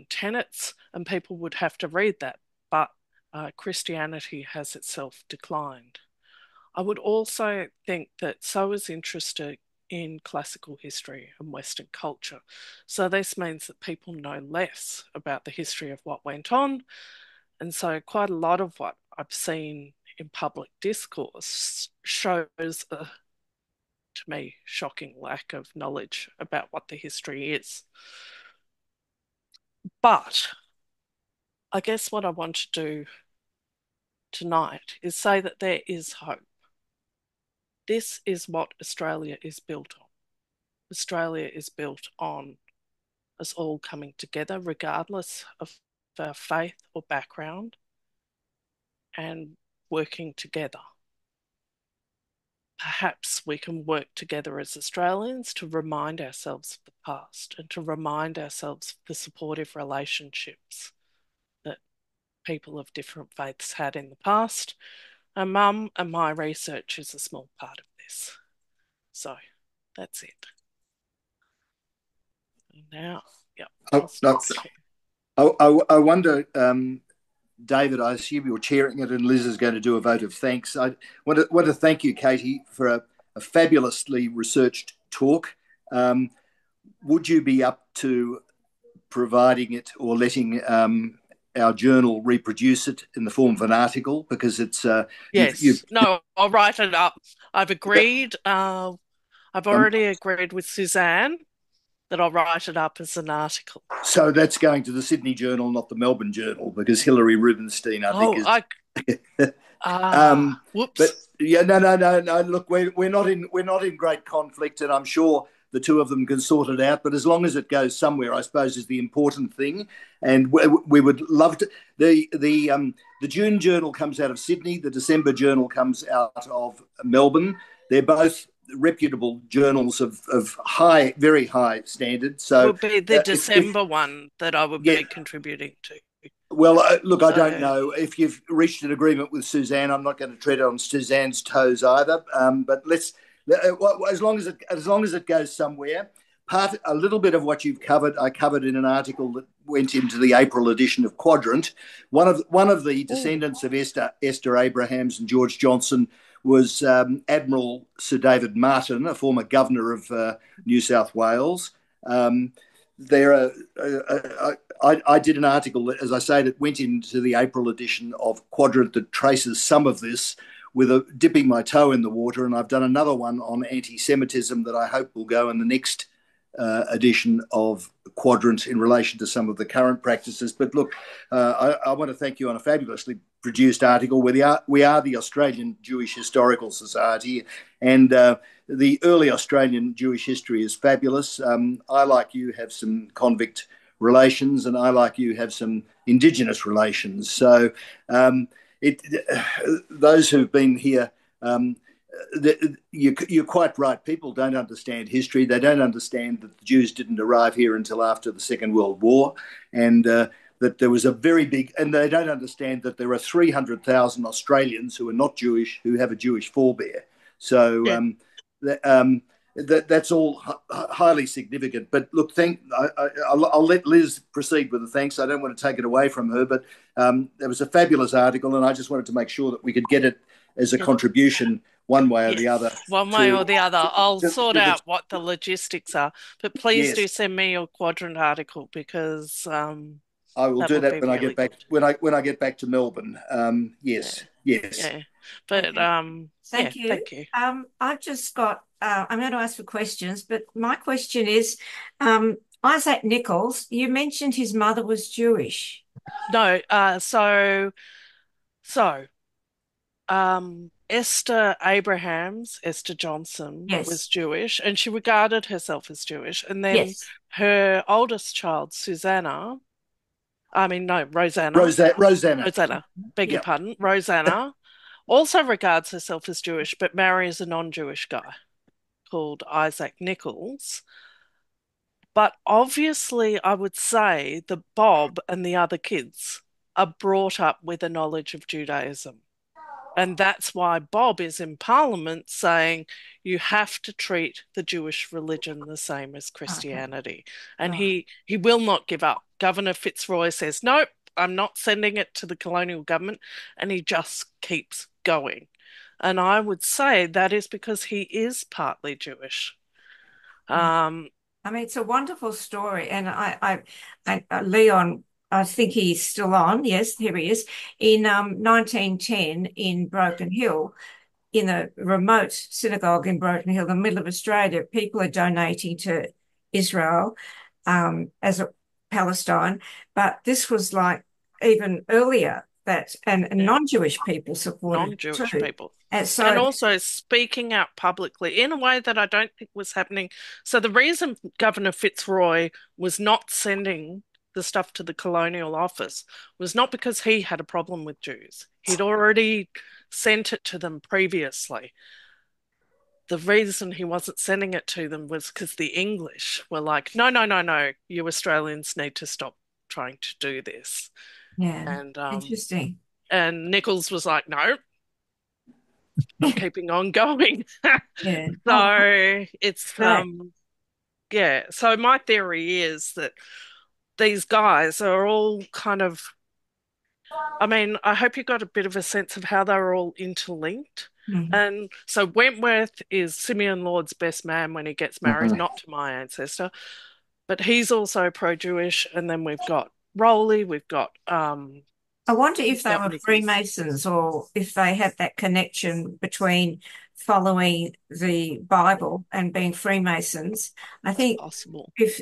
tenets, and people would have to read that, but Christianity has itself declined. I would also think that so is interested in classical history and Western culture. So this means that people know less about the history of what went on. And so quite a lot of what I've seen in public discourse shows to me, shocking lack of knowledge about what the history is. But I guess what I want to do tonight is say that there is hope. This is what Australia is built on. Australia is built on us all coming together, regardless of our faith or background, and working together. Perhaps we can work together as Australians to remind ourselves of the past and to remind ourselves of the supportive relationships that people of different faiths had in the past. And Mum and my research is a small part of this. So that's it. Now, yep. I wonder, David, I assume you're chairing it and Liz is going to do a vote of thanks. I want to thank you, Katy, for a fabulously researched talk. Would you be up to providing it or letting our journal reproduce it in the form of an article? Because it's... yes. No, I'll write it up. I've agreed. I've already agreed with Suzanne that I'll write it up as an article. So that's going to the Sydney Journal, not the Melbourne Journal, because Hilary Rubenstein, I think, is. Whoops. But yeah, no. Look, we're not in great conflict, and I'm sure the two of them can sort it out. But as long as it goes somewhere, I suppose is the important thing. And we would love to. The June Journal comes out of Sydney. The December Journal comes out of Melbourne. They're both reputable journals of high, very high standard. So would be the December one that I would be contributing to. Well, look, I don't know if you've reached an agreement with Suzanne. I'm not going to tread on Suzanne's toes either. But let's, as long as it goes somewhere. A little bit of what you've covered, I covered in an article that went into the April edition of Quadrant. One of the descendants of Esther Abrahams and George Johnson was Admiral Sir David Martin, a former governor of New South Wales. I did an article that, as I say, that went into the April edition of Quadrant that traces some of this with dipping my toe in the water, and I've done another one on anti-Semitism that I hope will go in the next edition of Quadrant in relation to some of the current practices. But look, I want to thank you on a fabulously produced article. We are the Australian Jewish Historical Society, and the early Australian Jewish history is fabulous. I, like you, have some convict relations, and I, like you, have some Indigenous relations. So those who've been here, you're quite right. People don't understand history. They don't understand that the Jews didn't arrive here until after the Second World War, and that there was a very big, and they don't understand that there are 300,000 Australians who are not Jewish who have a Jewish forebear. So that's all highly significant. But look, I'll let Liz proceed with the thanks. I don't want to take it away from her, but there was a fabulous article, and I just wanted to make sure that we could get it as a contribution one way or the other. One way or the other. I'll sort out what the logistics are. But please do send me your Quadrant article, because I will do that when I get back when I get back to Melbourne. Yes. Yeah. But thank you. I've just got I'm going to ask for questions, but my question is, Isaac Nichols, you mentioned his mother was Jewish. No, Esther Abrahams, Esther Johnson, was Jewish, and she regarded herself as Jewish. And then her oldest child, Rosanna. Beg your pardon. Rosanna also regards herself as Jewish, but marries a non-Jewish guy called Isaac Nichols. But obviously, I would say that Bob and the other kids are brought up with a knowledge of Judaism. And that's why Bob is in Parliament saying you have to treat the Jewish religion the same as Christianity. And he will not give up. Governor Fitzroy says, nope, I'm not sending it to the colonial government. And he just keeps going. And I would say that is because he is partly Jewish. It's a wonderful story. And Leon, I think he's still on. Yes, here he is. In 1910 in Broken Hill, in a remote synagogue in Broken Hill, in the middle of Australia, people are donating to Israel as a Palestine. But this was like even earlier and non-Jewish people supported non-Jewish too. people. And also speaking out publicly in a way that I don't think was happening. So the reason Governor Fitzroy was not sending the stuff to the colonial office was not because he had a problem with Jews. He'd already sent it to them previously. The reason he wasn't sending it to them was because the English were like, no, you Australians need to stop trying to do this. Yeah, and interesting. And Nichols was like, no, I'm keeping on going. Yeah. So it's yeah. So my theory is that these guys are all kind of, I mean, I hope you got a bit of a sense of how they're all interlinked. Mhm. And so Wentworth is Simeon Lord's best man when he gets married, Mhm. not to my ancestor, but he's also pro-Jewish. And then we've got Rowley, we've got I wonder if they got were Nichols. Freemasons or if they had that connection between following the Bible and being Freemasons. I It's think possible. if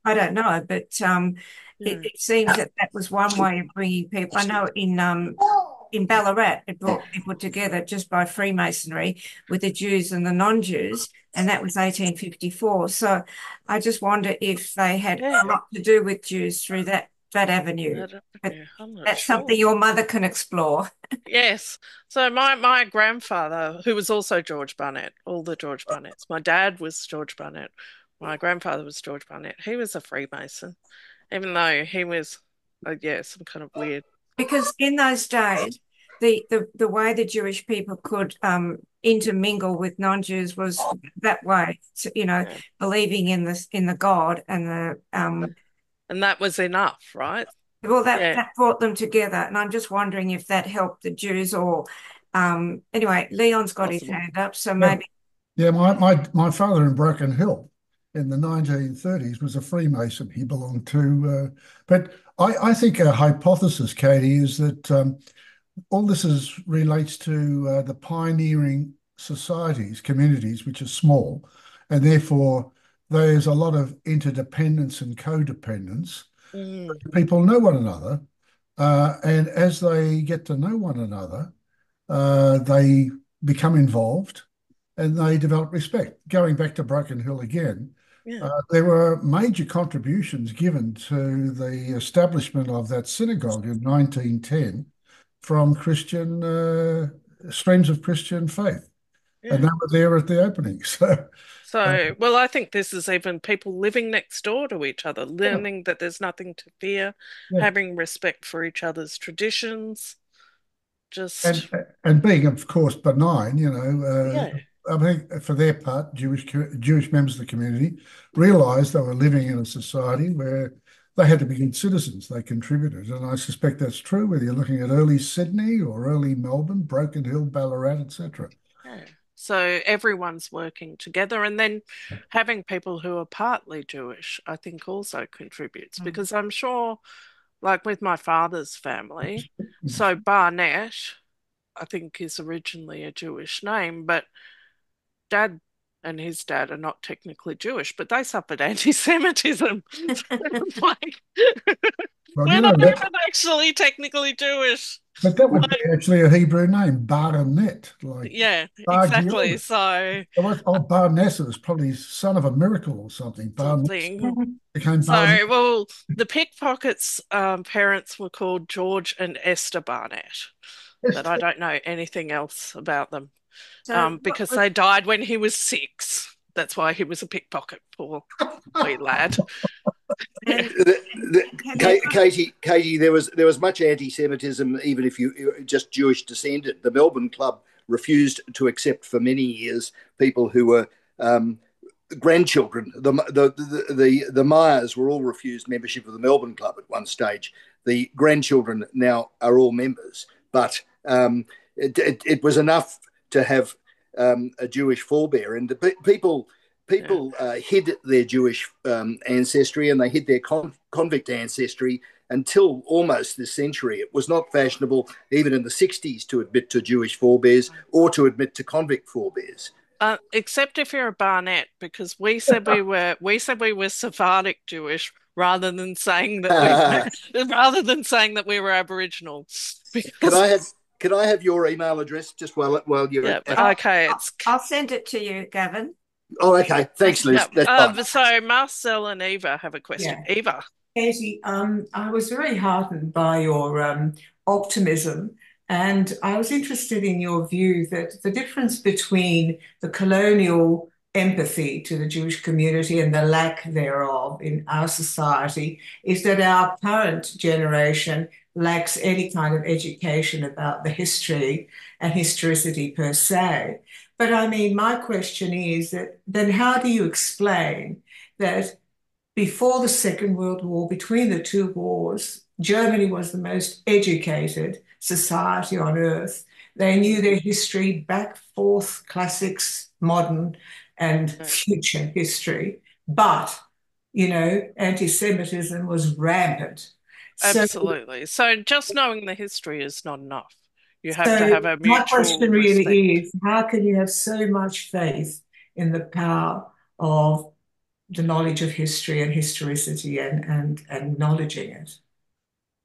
I don't know, but Yeah. it seems that that was one way of bringing people. I know in Ballarat it brought people together just by Freemasonry with the Jews and the non-Jews, and that was 1854. So I just wonder if they had a Yeah. lot to do with Jews through that avenue. But I'm not that's something sure. your mother can explore. Yes. So my grandfather, who was also George Barnett, all the George Barnetts. My dad was George Barnett. My grandfather was George Barnett. He was a Freemason, even though he was, yeah, some kind of weird. Because in those days, the way the Jewish people could intermingle with non-Jews was that way. So, Yeah. believing in the God and the And that was enough, right? well, that Yeah, that brought them together. And I'm just wondering if that helped the Jews or anyway, Leon's got his possible. hand up, so Yeah, maybe. yeah. My father in Broken Hill in the 1930s was a Freemason. He belonged to, but I think a hypothesis, Katie, is that all this relates to the pioneering societies, communities, which are small, and therefore there's a lot of interdependence and codependence. Mm, People know one another, and as they get to know one another, they become involved and they develop respect. Going back to Broken Hill again, yeah, there were major contributions given to the establishment of that synagogue in 1910 from Christian streams of Christian faith, and yeah. they were there at the opening. So, So, well, I think this is even people living next door to each other, yeah, learning that there's nothing to fear, yeah. having respect for each other's traditions. and Just, and being, of course, benign, yeah, I think for their part, Jewish members of the community realised they were living in a society where they had to be good citizens. They contributed, and I suspect that's true whether you're looking at early Sydney or early Melbourne, Broken Hill, Ballarat, etc. yeah. So everyone's working together, and then having people who are partly Jewish, I think also contributes because I'm sure, like with my father's family, so Barnett, I think is originally a Jewish name, but dad and his dad are not technically Jewish, but they suffered anti-Semitism. Like, Well, we're not even actually technically Jewish. but that would be Like, actually a Hebrew name, Barnett, like yeah, Bar exactly. Giel. So Barnessa was probably son of a miracle or something. Barnett something. became Barnett. So, well, the pickpockets' parents were called George and Esther Barnett, but I don't know anything else about them So because they died when he was 6. That's why he was a pickpocket, poor wee lad. and have you Katie, there was much anti-Semitism, even if you're just Jewish descended. The Melbourne Club refused to accept for many years people who were grandchildren. The Myers were all refused membership of the Melbourne Club at one stage. The grandchildren now are all members, but it was enough to have a Jewish forebear, and the Yeah. people hid their Jewish ancestry and they hid their convict ancestry until almost this century. It was not fashionable, even in the 60s, to admit to Jewish forebears or to admit to convict forebears. Except if you're a Barnett, because we were Sephardic Jewish rather than saying that we can rather than saying that we were Aboriginal. Because I have can I have your email address just while you're yeah, at? okay, I'll send it to you, Gavin. Oh, okay. Thanks, yeah. Liz. That's fine. So Marcel and Eva have a question. Yeah. Eva, Katie, I was very heartened by your optimism, and I was interested in your view that the difference between the colonial empathy to the Jewish community and the lack thereof in our society is that our current generation lacks any kind of education about the history and historicity per se. But I mean, my question is that then how do you explain that before the Second World War, between the two wars, Germany was the most educated society on earth. They knew their history back, forth, classics, modern, and future history. But, anti-Semitism was rampant. So, Absolutely. So just knowing the history is not enough. You have to so have a my mutual question respect. really is, how can you have so much faith in the power of the knowledge of history and historicity and acknowledging it today?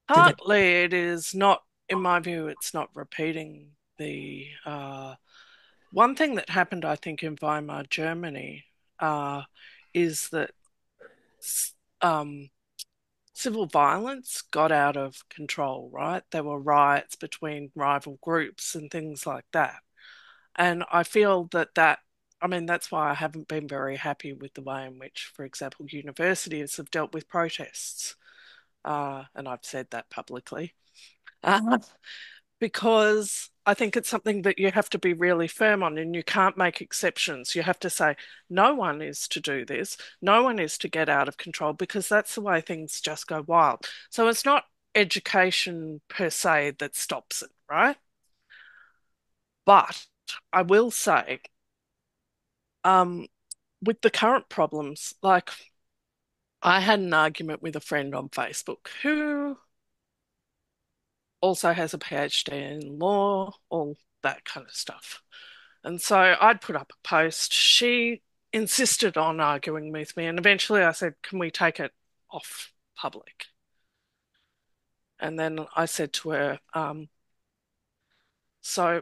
Partly it is not, in my view, it's not repeating the one thing that happened, I think, in Weimar, Germany, is that um, civil violence got out of control, right? There were riots between rival groups and things like that. And I feel I mean, that's why I haven't been very happy with the way in which, for example, universities have dealt with protests. And I've said that publicly. Uh, because I think it's something that you have to be really firm on and you can't make exceptions. You have to say, no one is to do this, no one is to get out of control because that's the way things just go wild. So it's not education per se that stops it, right? But I will say, um, with the current problems, like I had an argument with a friend on Facebook who also has a PhD in law, all that kind of stuff. And so I'd put up a post. She insisted on arguing with me. And eventually I said, can we take it off public? And then I said to her, so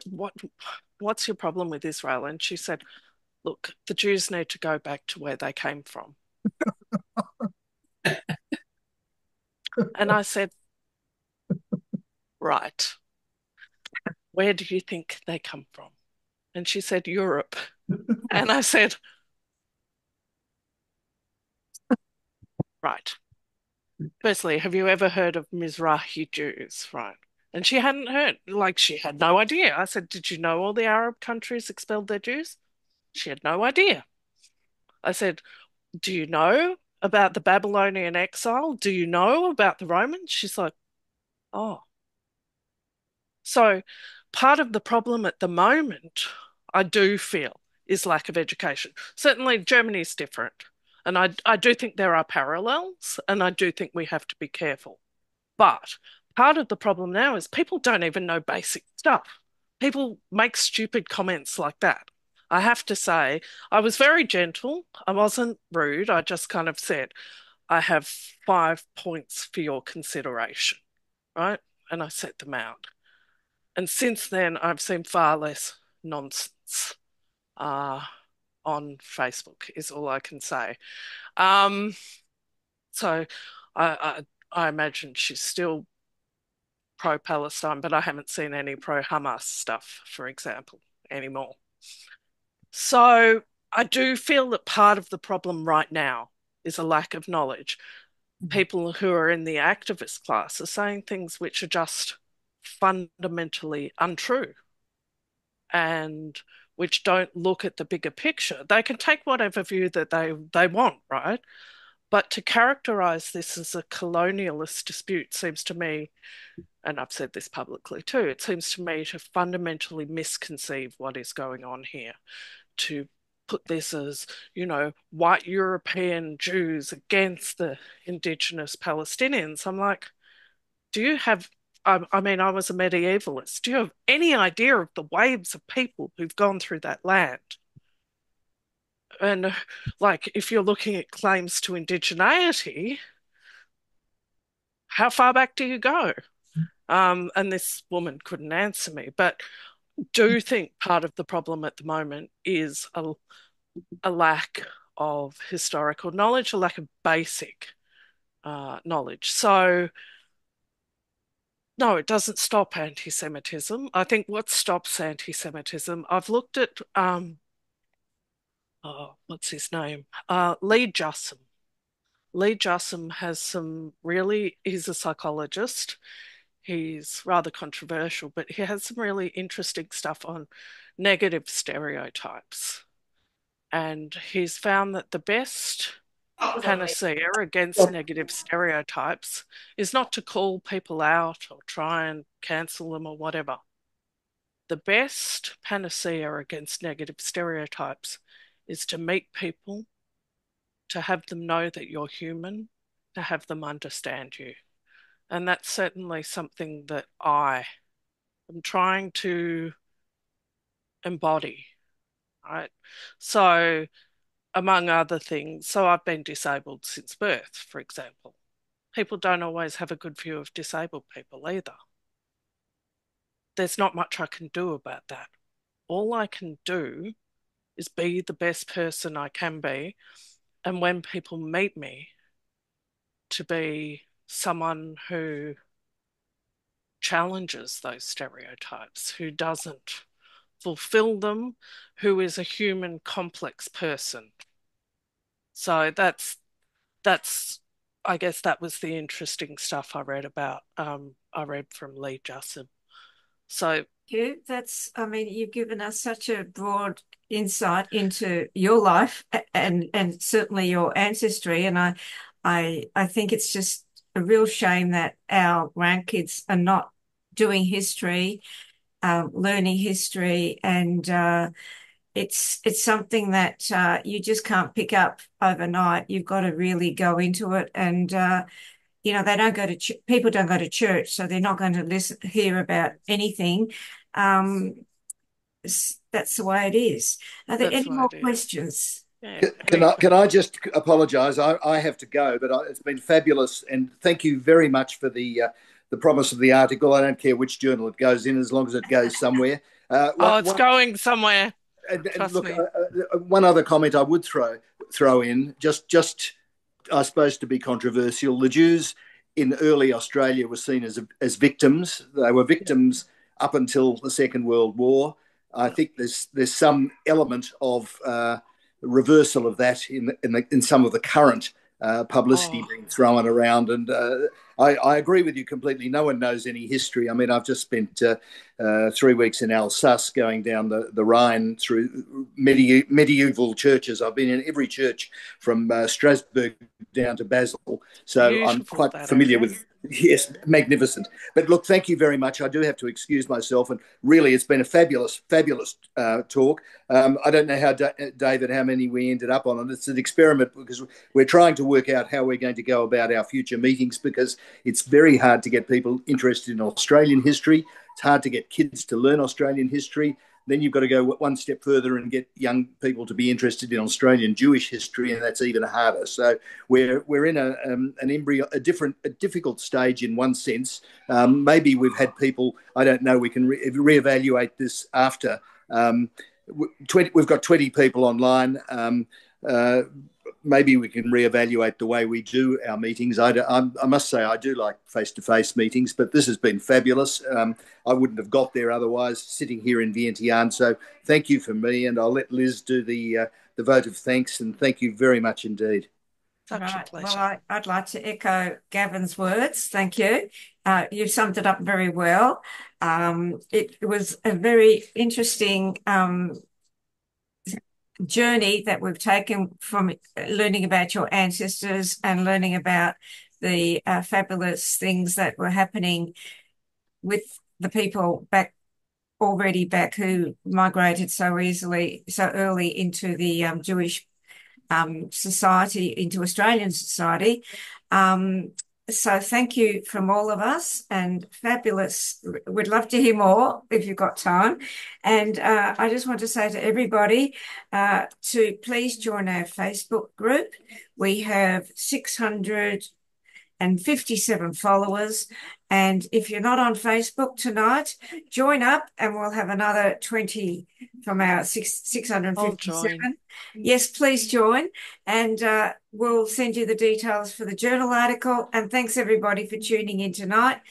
what's your problem with Israel? And she said, look, the Jews need to go back to where they came from. And I said, right, where do you think they come from? And she said, Europe. And I said, right. Firstly, have you ever heard of Mizrahi Jews? Right. And she hadn't heard, like, she had no idea. I said, did you know all the Arab countries expelled their Jews? She had no idea. I said, do you know about the Babylonian exile? Do you know about the Romans? She's like, oh. So part of the problem at the moment, I do feel, is lack of education. Certainly, Germany is different. And I do think there are parallels, and I do think we have to be careful. But part of the problem now is people don't even know basic stuff. People make stupid comments like that. I have to say, I was very gentle. I wasn't rude. I just kind of said, I have 5 points for your consideration, right? And I set them out. And since then, I've seen far less nonsense uh, on Facebook, is all I can say. Um, so I imagine she's still pro-Palestine, but I haven't seen any pro-Hamas stuff, for example, anymore. So I do feel that part of the problem right now is a lack of knowledge. People who are in the activist class are saying things which are just fundamentally untrue and which don't look at the bigger picture. They can take whatever view that they want, right? But to characterize this as a colonialist dispute seems to me, and I've said this publicly too, it seems to me to fundamentally misconceive what is going on here, to put this as, white European Jews against the indigenous Palestinians. I'm like, do you have, I mean, I was a medievalist. Do you have any idea of the waves of people who've gone through that land? And like, if you're looking at claims to indigeneity, how far back do you go? And this woman couldn't answer me, but do think part of the problem at the moment is a lack of historical knowledge, a lack of basic knowledge. So, no, it doesn't stop anti-Semitism. I think what stops anti-Semitism, I've looked at, what's his name? Lee Jussum. Lee Jussum has he's a psychologist. He's rather controversial, but he has some really interesting stuff on negative stereotypes. And he's found that the best panacea against negative stereotypes is not to call people out or try and cancel them or whatever. The best panacea against negative stereotypes is to meet people, to have them know that you're human, to have them understand you. And that's certainly something that I am trying to embody, right? So, among other things, so I've been disabled since birth, for example. People don't always have a good view of disabled people either. There's not much I can do about that. All I can do is be the best person I can be. And when people meet me, to be someone who challenges those stereotypes, who doesn't fulfill them, who is a human complex person. So that's I guess that was the interesting stuff I read about. I read from Lee Jussin. So I mean, you've given us such a broad insight into your life and certainly your ancestry. And I think it's just a real shame that our grandkids are not doing history, learning history, and it's something that you just can't pick up overnight. You've got to really go into it, and they don't go to people don't go to church, so they're not going to hear about anything. That's the way it is. Are there any more questions? Yeah. Can I just apologise? I have to go, but it's been fabulous, and thank you very much for the promise of the article. I don't care which journal it goes in, as long as it goes somewhere. It's going somewhere. Look, one other comment I would throw in, just I suppose to be controversial. The Jews in early Australia were seen as victims. They were victims up until the Second World War. I think there's some element of reversal of that in some of the current publicity being thrown around, and I agree with you completely. No one knows any history. I mean, I've just spent 3 weeks in Alsace, going down the Rhine through medieval churches. I've been in every church from Strasbourg down to Basel, so beautiful. I'm quite familiar with. Yes, magnificent. But look, thank you very much. I do have to excuse myself, and really, it's been a fabulous talk. I don't know how David, how many we ended up on, and it's an experiment because we're trying to work out how we're going to go about our future meetings, because it's very hard to get people interested in Australian history. It's hard to get kids to learn Australian history. Then you've got to go one step further and get young people to be interested in Australian Jewish history, and that's even harder. So we're in an embryo, a difficult stage in one sense. Maybe we've had people, I don't know. We can reevaluate this after. We've got 20 people online. Maybe we can reevaluate the way we do our meetings. I must say I do like face-to-face meetings, but this has been fabulous. I wouldn't have got there otherwise, sitting here in Vientiane. So thank you for me, and I'll let Liz do the vote of thanks, and thank you very much indeed. Such a pleasure. Well, I'd like to echo Gavin's words. Thank you. You summed it up very well. It was a very interesting journey that we've taken from learning about your ancestors and learning about the fabulous things that were happening with the people back who migrated so early into the Jewish society, into Australian society. So thank you from all of us, and fabulous. We'd love to hear more if you've got time. And I just want to say to everybody to please join our Facebook group. We have 657 followers. And if you're not on Facebook tonight, join up and we'll have another 20 from our 657. Yes, please join, and we'll send you the details for the journal article. And thanks everybody for tuning in tonight.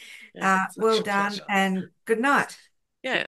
Well done, and good night. Yeah.